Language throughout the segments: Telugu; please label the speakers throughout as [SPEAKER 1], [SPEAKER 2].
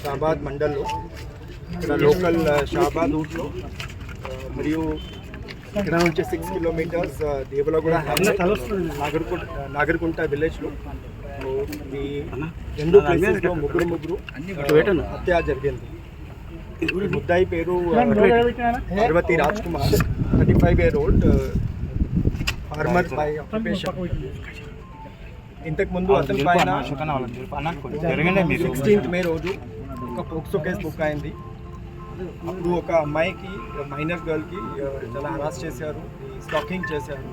[SPEAKER 1] షాబాద్ మండల్లో ఇక్కడ లోకల్ షాబాద్ రూట్లో మరియు ఇక్కడ నుంచి 6 కిలోమీటర్స్ దేవలగూడ నాగర్కుంట విలేజ్లో ఈ రెండు ప్లేసెస్లో ముగ్గురు హత్య జరిగింది. ముద్దాయి పేరు Parvathi Raj Kumar, 35 year old, farmer by occupation. ఇంతకుముందు అతని పైన 16th May రోజు ఒక పోక్సో కేసు బుక్ అయింది. అప్పుడు ఒక అమ్మాయికి, మైనర్ గర్ల్కి చాలా హరాస్ చేశారు, స్టాకింగ్ చేశారు.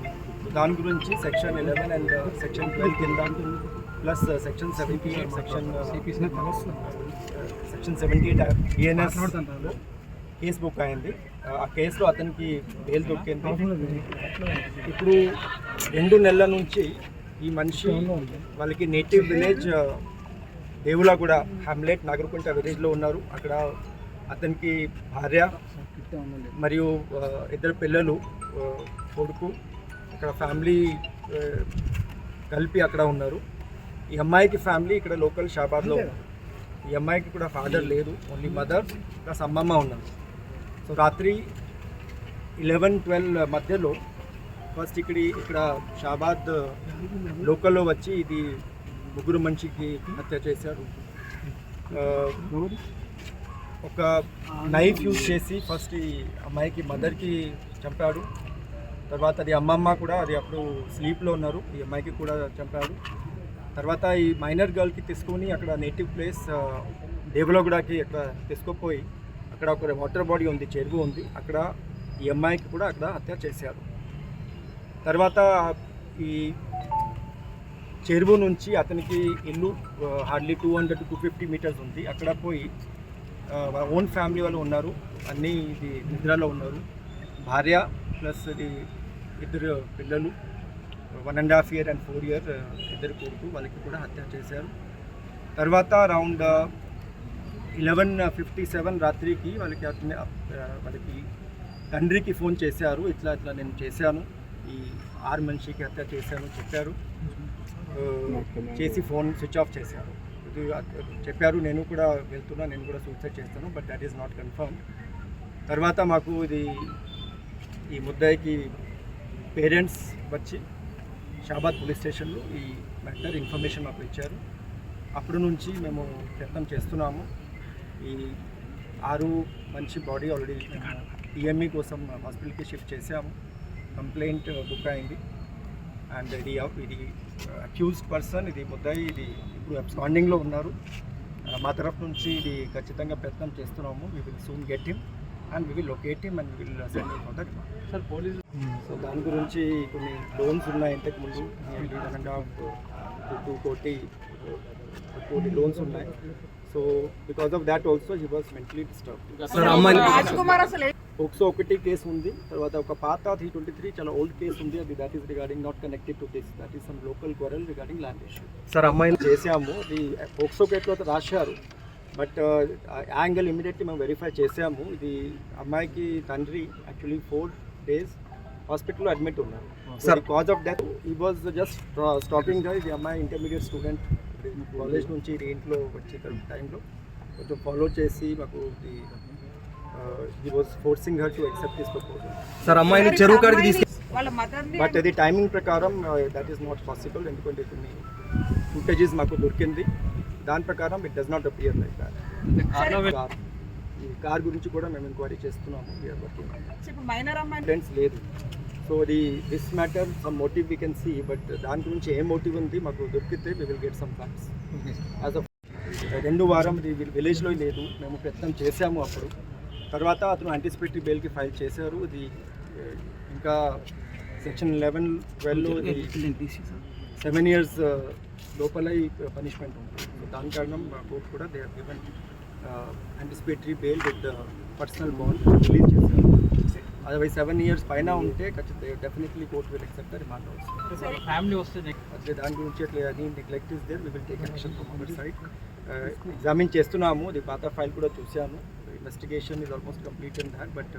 [SPEAKER 1] దాని గురించి సెక్షన్ 11 అండ్ సెక్షన్ 12 కింద plus section 78 section 78 ENS case book అయింది. ఆ కేసులో అతనికి బెయిల్ దొరికింది. ఇప్పుడు 2 నెలల నుంచి ఈ మనిషి వాళ్ళకి నేటివ్ విలేజ్ దేవులగూడ హ్యామ్లెట్ నాగర్కుంట విలేజ్లో ఉన్నారు. అక్కడ అతనికి భార్య మరియు 2 పిల్లలు, కొడుకు, అక్కడ ఫ్యామిలీ కలిపి అక్కడ ఉన్నారు. ఈ అమ్మాయికి ఫ్యామిలీ ఇక్కడ లోకల్ షాబాద్లో ఉన్నారు. ఈ అమ్మాయికి కూడా ఫాదర్ లేదు, ఓన్లీ మదర్ ప్లస్ అమ్మమ్మ ఉన్నారు. సో రాత్రి 11-12 మధ్యలో ఫస్ట్ ఇక్కడ షాబాద్ లోకల్లో వచ్చి ఇది ముగ్గురు మనిషికి హత్య చేశారు. ఒక నైఫ్ యూజ్ చేసి ఫస్ట్ ఈ అమ్మాయికి మదర్కి చంపాడు. తర్వాత అది అమ్మమ్మ కూడా అది అప్పుడు స్లీప్లో ఉన్నారు, ఈ అమ్మాయికి కూడా చంపాడు. తర్వాత ఈ మైనర్ గర్ల్కి తీసుకొని అక్కడ నేటివ్ ప్లేస్ దేవలగూడకి అక్కడ తీసుకుపోయి అక్కడ ఒక వాటర్ బాడీ ఉంది, చెరువు ఉంది, అక్కడ ఈ అమ్మాయికి కూడా అక్కడ హత్య చేశారు. తర్వాత ఈ చెరువు నుంచి అతనికి ఇల్లు హార్డ్లీ 200-250 మీటర్స్ ఉంది. అక్కడ పోయి ఓన్ ఫ్యామిలీ వాళ్ళు ఉన్నారు, అన్నీ ఇది నిద్రలో ఉన్నారు. భార్య ప్లస్ ఇది 2 పిల్లలు, 1.5 year and 4 year 2 కొడుకు, వాళ్ళకి కూడా హత్య చేశారు. తర్వాత అరౌండ్ 11:57 రాత్రికి వాళ్ళకి తండ్రికి ఫోన్ చేశారు, ఇట్లా నేను చేశాను, ఈ 6 మనిషికి హత్య చేశాను చెప్పారు. చేసి ఫోన్ స్విచ్ ఆఫ్ చేశారు. చెప్పారు నేను కూడా వెళ్తున్నా, నేను కూడా సూసైడ్ చేస్తాను, but that is not confirm. తర్వాత మాకు ఈ ముద్దాయికి పేరెంట్స్ వచ్చి షాబాద్ పోలీస్ స్టేషన్లో ఈ మ్యాటర్ ఇన్ఫర్మేషన్ మాకు ఇచ్చారు. అప్పటి నుంచి మేము ప్రయత్నం చేస్తున్నాము. ఈ 6 మనిషి బాడీ ఆల్రెడీ EME కోసం హాస్పిటల్కి షిఫ్ట్ చేసాము. కంప్లైంట్ బుక్ అయింది. అండ్ ఇది అక్యూజ్డ్ పర్సన్, ఇది ముద్దాయి, ఇది ఇప్పుడు అబ్స్కాండింగ్లో ఉన్నారు. మా తరఫు నుంచి ఇది ఖచ్చితంగా ప్రయత్నం చేస్తున్నాము. We will soon get him and we will locate him and we will send him for the remand. Sir police so దాని గురించి కొన్ని లోన్స్ ఉన్నాయి, ఇంతకుముందు 1.5-2 కోటి లోన్స్ ఉన్నాయి. So because of that also he was mentally disturbed. POCSO 1 case ఉంది. తర్వాత ఒక పాత 323 చాలా ఓల్డ్ కేసు ఉంది, అది that is regarding not connected to this, that is some local quarrel regarding land issue. Sir అమ్మాయిని చేసాము, ఇది పోక్సో కేసులో రాశారు, బట్ యాంగిల్ ఇమీడియట్లీ మేము వెరిఫై చేసాము. ఇది అమ్మాయికి తండ్రి యాక్చువల్లీ 4 days హాస్పిటల్లో అడ్మిట్ ఉన్నారు. సార్ కాజ్ ఆఫ్ డెత్ ఈ వాజ్ జస్ట్ స్టాకింగ్. ఇది అమ్మాయి ఇంటర్మీడియట్ స్టూడెంట్, కాలేజ్ నుంచి ఇంట్లో వచ్చే టైంలో కొంచెం ఫాలో చేసి మాకు he was forcing her to accept this proposal. Sir, అమ్మాయిని చెరువు కాడికి బట్ అది టైమింగ్ ప్రకారం దట్ ఈస్ నాట్ పాసిబుల్, ఎందుకంటే కొన్ని ఫుటేజెస్ మాకు దొరికింది, దాని ప్రకారం it does not appear like that. ఈ కార్ గురించి కూడా మేము ఎంక్వైరీ చేస్తున్నాము. లేదు. So this matter some motive we can see, but దాని గురించి ఏ మోటివ్ ఉంది మాకు దొరికితే we will get some facts. As of 2 వారం ఇది విలేజ్లో లేదు, మేము ప్రయత్నం చేసాము అప్పుడు. తర్వాత అతను యాంటిసిపేటరీ బెయిల్కి ఫైల్ చేశారు. ఇది ఇంకా సెక్షన్ 11-12లో 7 years లోపల ఈ పనిష్మెంట్ ఉంటుంది. సో దాని కారణం కోర్టు కూడా they have given anticipatory bail with personal bond release చేశారు. అదర్వైజ్ 7 years పైన ఉంటే ఖచ్చితంగా definitely court will accept the remand also. Family వస్తే అట్లే దాని గురించి అట్లా అది neglect is there, we will take action from our side. Examine చేస్తున్నాము, ఇది పాత ఫైల్ కూడా చూసాము. Investigation is almost complete in that, but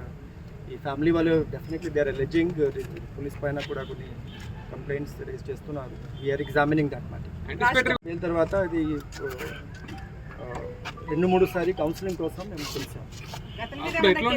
[SPEAKER 1] ఈ ఫ్యామిలీ వాళ్ళు definitely they are alleging police పైన కూడా కొన్ని కంప్లైంట్స్ రేజ్ చేస్తున్నారు. We are examining that matter. తర్వాత ఇది 2-3 సారి కౌన్సిలింగ్ కోసం మేము పిలిచాం.
[SPEAKER 2] అప్పుడు ఎట్లుండే